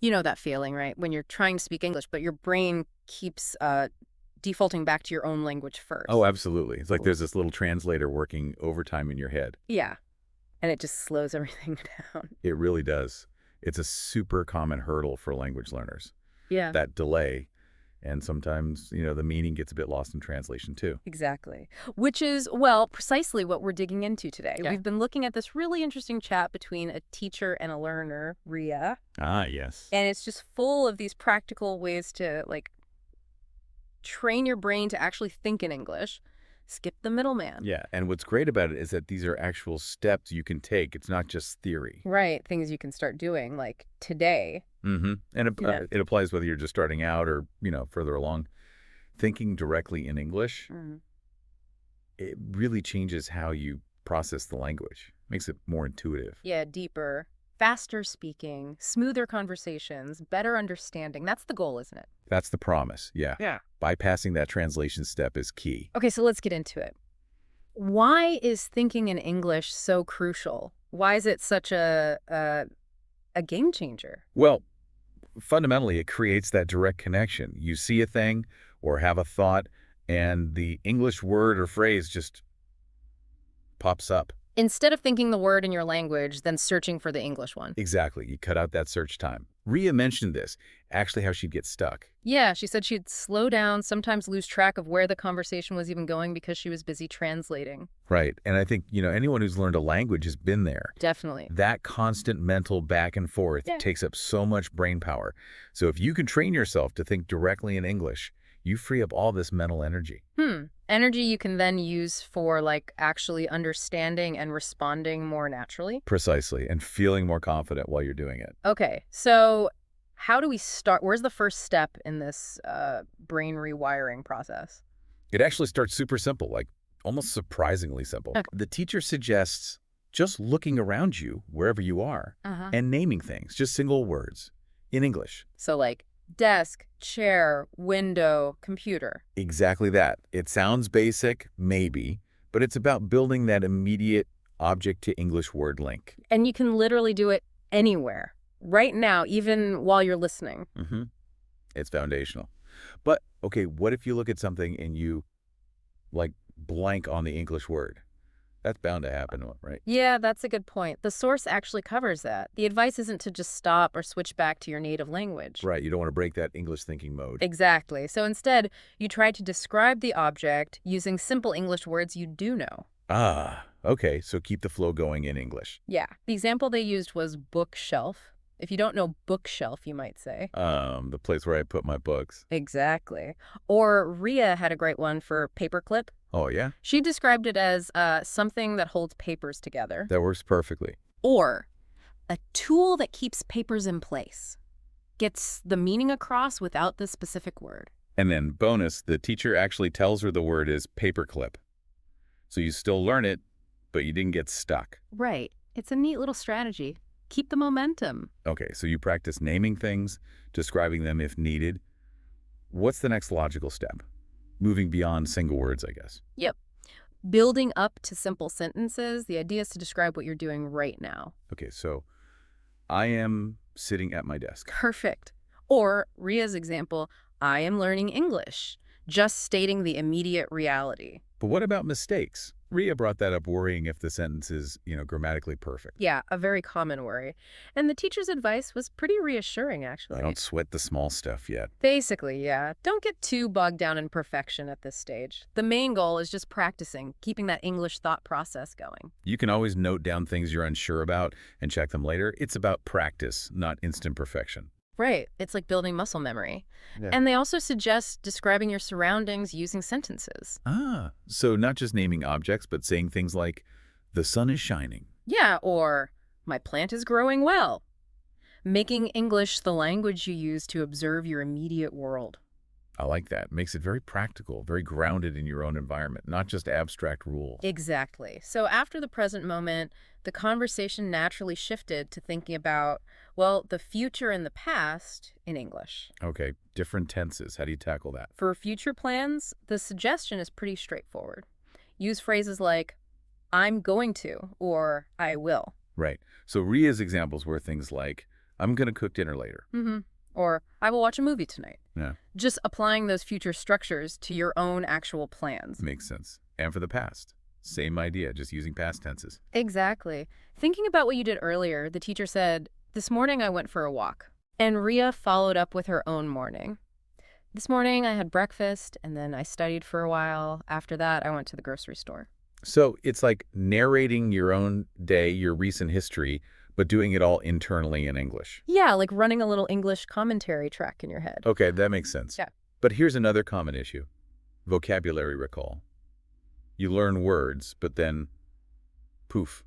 You know that feeling, right? When you're trying to speak English, but your brain keeps defaulting back to your own language Oh, first. absolutely. It's like there's this little translator working overtime in your head. Yeah. And it just slows everything down. It really does. It's a super common hurdle for language learners, Yeah. that delay. And sometimes, the meaning gets a bit lost in translation too. Exactly. Which is, well, precisely what we're digging into today. Yeah. We've been looking at this really interesting chat between a teacher and a learner, Ria, Ah, yes. and it's just full of these practical ways to, like, train your brain to actually think in English, skip the middleman. Yeah, and what's great about it is that these are actual steps you can take. It's not just theory. Right. Things you can start doing, like today. And You know. it applies whether you're just starting out or, further along. Thinking directly in English, Mhm. it really changes how you process the language. Makes it more intuitive. Yeah, deeper, faster speaking, smoother conversations, better understanding. That's the goal, isn't it? That's the promise, yeah. Yeah. Bypassing that translation step is key. Okay, so let's get into it. Why is thinking in English so crucial? Why is it such a game changer? Well, fundamentally, it creates that direct connection. You see a thing or have a thought, and the English word or phrase just pops up. Instead of thinking the word in your language, then searching for the English one. Exactly. You cut out that search time. Ria mentioned this, actually how she'd get stuck. Yeah, she said she'd slow down, sometimes lose track of where the conversation was even going because she was busy translating. Right. And I think, anyone who's learned a language has been there. Definitely. That constant mental back and forth Yeah. takes up so much brain power. So if you can train yourself to think directly in English, you free up all this mental energy. Energy you can then use for, like, actually understanding and responding more naturally. Precisely. And feeling more confident while you're doing it. Okay, so how do we start? Where's the first step in this brain rewiring process? It actually starts super simple, like almost surprisingly simple. Okay. The teacher suggests just looking around you, wherever you are, and naming things, just single words, in English. So, like, desk, chair, window, computer. Exactly that. It sounds basic, maybe, but it's about building that immediate object-to-English word link. And you can literally do it anywhere, right now, even while you're listening. It's foundational. But, okay, what if you look at something and you, like, blank on the English word? That's bound to happen, right? Yeah, that's a good point. The source actually covers that. The advice isn't to just stop or switch back to your native language. Right, you don't want to break that English thinking mode. Exactly. So instead, you try to describe the object using simple English words you do know. Ah, okay, so keep the flow going in English. Yeah. The example they used was bookshelf. If you don't know bookshelf, you might say. The place where I put my books. Exactly. Or Ria had a great one for paperclip. Oh, yeah? She described it as something that holds papers together. That works perfectly. Or a tool that keeps papers in place. Gets the meaning across without the specific word. And then, bonus, the teacher actually tells her the word is paperclip. So you still learn it, but you didn't get stuck. Right. It's a neat little strategy. Keep the momentum. Okay, so you practice naming things, describing them if needed. What's the next logical step? Moving beyond single words, I guess. Yep. Building up to simple sentences. The idea is to describe what you're doing right now. Okay, so I am sitting at my desk. Perfect. Or Ria's example, I am learning English. Just stating the immediate reality. But what about mistakes? Ria brought that up, worrying if the sentence is, grammatically perfect. Yeah, a very common worry. And the teacher's advice was pretty reassuring, actually. I don't sweat the small stuff yet. Basically, yeah. Don't get too bogged down in perfection at this stage. The main goal is just practicing, keeping that English thought process going. You can always note down things you're unsure about and check them later. It's about practice, not instant perfection. Right. It's like building muscle memory. Yeah. And they also suggest describing your surroundings using sentences. Ah, so not just naming objects, but saying things like, the sun is shining. Yeah, or my plant is growing well. Making English the language you use to observe your immediate world. I like that. Makes it very practical, very grounded in your own environment, not just abstract rules. Exactly. So after the present moment, the conversation naturally shifted to thinking about, well, the future and the past in English. Okay, different tenses. How do you tackle that? For future plans, the suggestion is pretty straightforward. Use phrases like, I'm going to, or I will. Right. So Ria's examples were things like, I'm going to cook dinner later. Mm-hmm. Or I will watch a movie tonight. Yeah, Just applying those future structures to your own actual plans. makes sense. And for the past, same idea, just using past tenses. Exactly. Thinking about what you did earlier, the teacher said, "This morning I went for a walk." And Ria followed up with her own morning. "This morning I had breakfast, and then I studied for a while. After that, I went to the grocery store." So it's like narrating your own day, your recent history, but doing it all internally in English. Yeah, like running a little English commentary track in your head. Okay, that makes sense. Yeah. But here's another common issue: vocabulary recall. You learn words, but then, poof,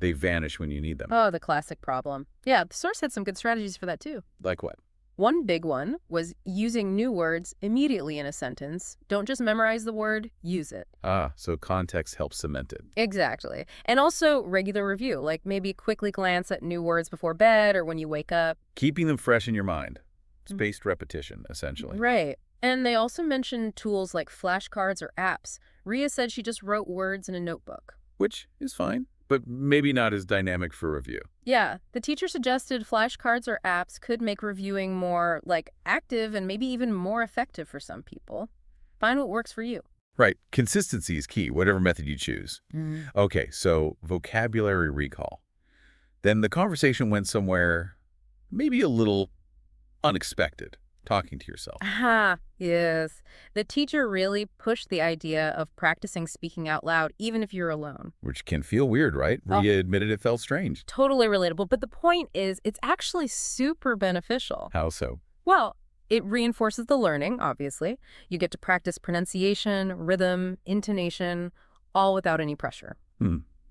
they vanish when you need them. Oh, the classic problem. Yeah, the source had some good strategies for that too. Like what? One big one was using new words immediately in a sentence. Don't just memorize the word, use it. Ah, so context helps cement it. Exactly. And also regular review, like maybe quickly glance at new words before bed or when you wake up. Keeping them fresh in your mind. Mm. Spaced repetition, essentially. Right. And they also mentioned tools like flashcards or apps. Ria said she just wrote words in a notebook. Which is fine, but maybe not as dynamic for review. Yeah, the teacher suggested flashcards or apps could make reviewing more, like, active and maybe even more effective for some people. Find what works for you. Right. Consistency is key, whatever method you choose. Okay, so vocabulary recall. Then the conversation went somewhere maybe a little unexpected, talking to yourself. Aha, yes. The teacher really pushed the idea of practicing speaking out loud, even if you're alone. Which can feel weird, right? Oh. Ria admitted it felt strange. Totally relatable. But the point is, it's actually super beneficial. How so? Well, it reinforces the learning, obviously. You get to practice pronunciation, rhythm, intonation, all without any pressure.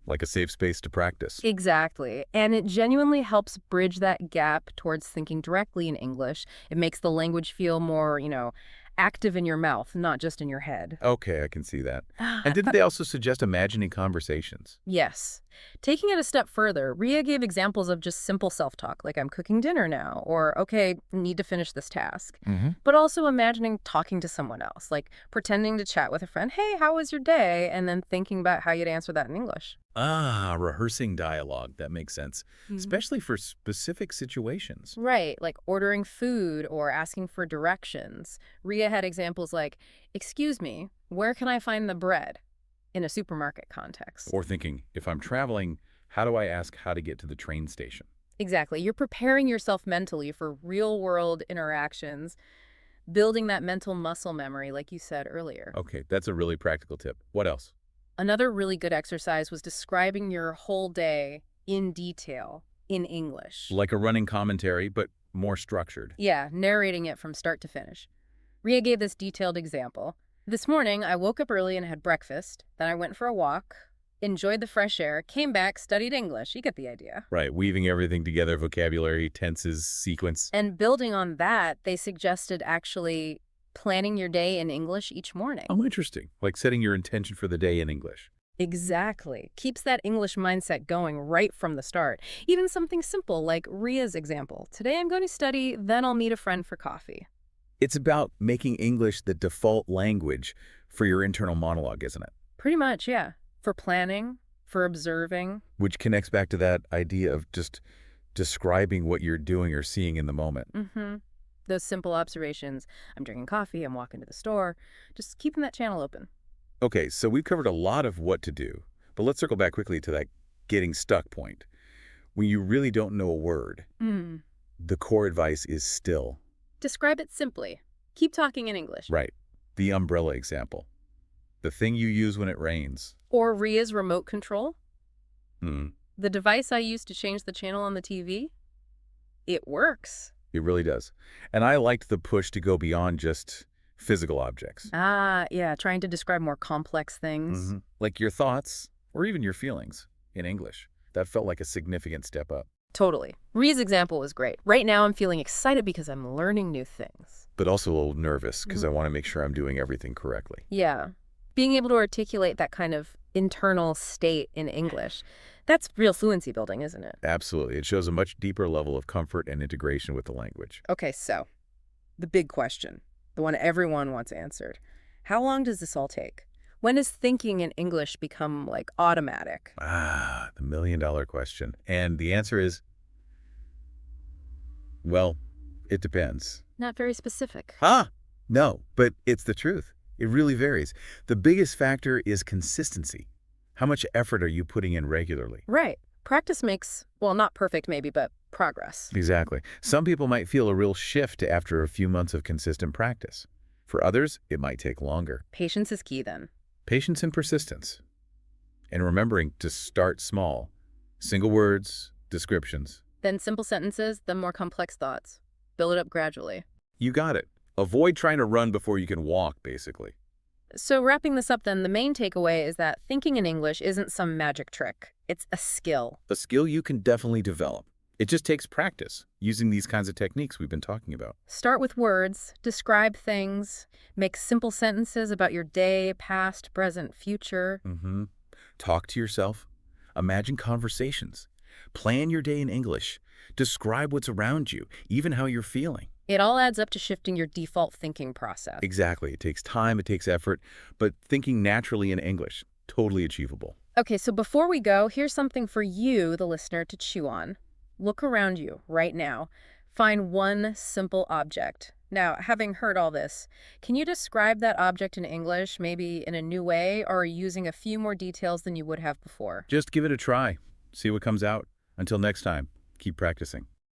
Like a safe space to practice. Exactly. And it genuinely helps bridge that gap towards thinking directly in English. It makes the language feel more, active in your mouth, not just in your head. Okay, I can see that. And didn't they also suggest imagining conversations? Yes. Taking it a step further, Ria gave examples of just simple self-talk, like "I'm cooking dinner now," or "Okay, need to finish this task." But also imagining talking to someone else, like pretending to chat with a friend, "Hey, how was your day?" and then thinking about how you'd answer that in English. Ah, rehearsing dialogue. That makes sense. Especially for specific situations. Right, like ordering food or asking for directions. Ria had examples like, "Excuse me, where can I find the bread?" in a supermarket context. Or thinking, if I'm traveling, how do I ask how to get to the train station? Exactly. You're preparing yourself mentally for real-world interactions, building that mental muscle memory, like you said earlier. Okay, that's a really practical tip. What else? Another really good exercise was describing your whole day in detail in English. Like a running commentary, but more structured. Yeah, narrating it from start to finish. Ria gave this detailed example. "This morning, I woke up early and had breakfast. Then I went for a walk, enjoyed the fresh air, came back, studied English." You get the idea. Right, weaving everything together, vocabulary, tenses, sequence. And building on that, they suggested actually planning your day in English each morning. Oh, interesting. Like setting your intention for the day in English. Exactly. Keeps that English mindset going right from the start. Even something simple like Ria's example. "Today I'm going to study, then I'll meet a friend for coffee." It's about making English the default language for your internal monologue, isn't it? Pretty much, yeah. For planning, for observing. Which connects back to that idea of just describing what you're doing or seeing in the moment. Those simple observations. I'm drinking coffee, I'm walking to the store. Just keeping that channel open. Okay, so we've covered a lot of what to do, but let's circle back quickly to that getting stuck point. When you really don't know a word, the core advice is still. Describe it simply. Keep talking in English. Right. The umbrella example. The thing you use when it rains. Or Ria's remote control. Hmm. The device I use to change the channel on the TV. It works. It really does. And I liked the push to go beyond just physical objects. Ah, yeah, trying to describe more complex things. Like your thoughts or even your feelings in English. That felt like a significant step up. Totally. Ria's example was great. Right now I'm feeling excited because I'm learning new things. But also a little nervous because I want to make sure I'm doing everything correctly. Yeah. Being able to articulate that kind of internal state in English, that's real fluency building, isn't it? Absolutely. It shows a much deeper level of comfort and integration with the language. Okay, so the big question, the one everyone wants answered. How long does this all take? When does thinking in English become, like, automatic? Ah, the million-dollar question. And the answer is Well, it depends. Not very specific. Huh? No, but it's the truth. It really varies. The biggest factor is consistency. How much effort are you putting in regularly? Right. Practice makes, well, not perfect maybe, but progress. Exactly. Some people might feel a real shift after a few months of consistent practice. For others, it might take longer. Patience is key then. Patience and persistence. And remembering to start small. Single words, descriptions. Then simple sentences, then more complex thoughts. Build it up gradually. You got it. Avoid trying to run before you can walk, basically. So wrapping this up then, the main takeaway is that thinking in English isn't some magic trick. It's a skill. A skill you can definitely develop. It just takes practice, using these kinds of techniques we've been talking about. Start with words, describe things, make simple sentences about your day, past, present, future. Talk to yourself. Imagine conversations. Plan your day in English. Describe what's around you, even how you're feeling. It all adds up to shifting your default thinking process. Exactly. It takes time, it takes effort, but thinking naturally in English, totally achievable. Okay, so before we go, here's something for you, the listener, to chew on. Look around you right now. Find one simple object. Now, having heard all this, can you describe that object in English, maybe in a new way, or using a few more details than you would have before? Just give it a try. See what comes out. Until next time, keep practicing.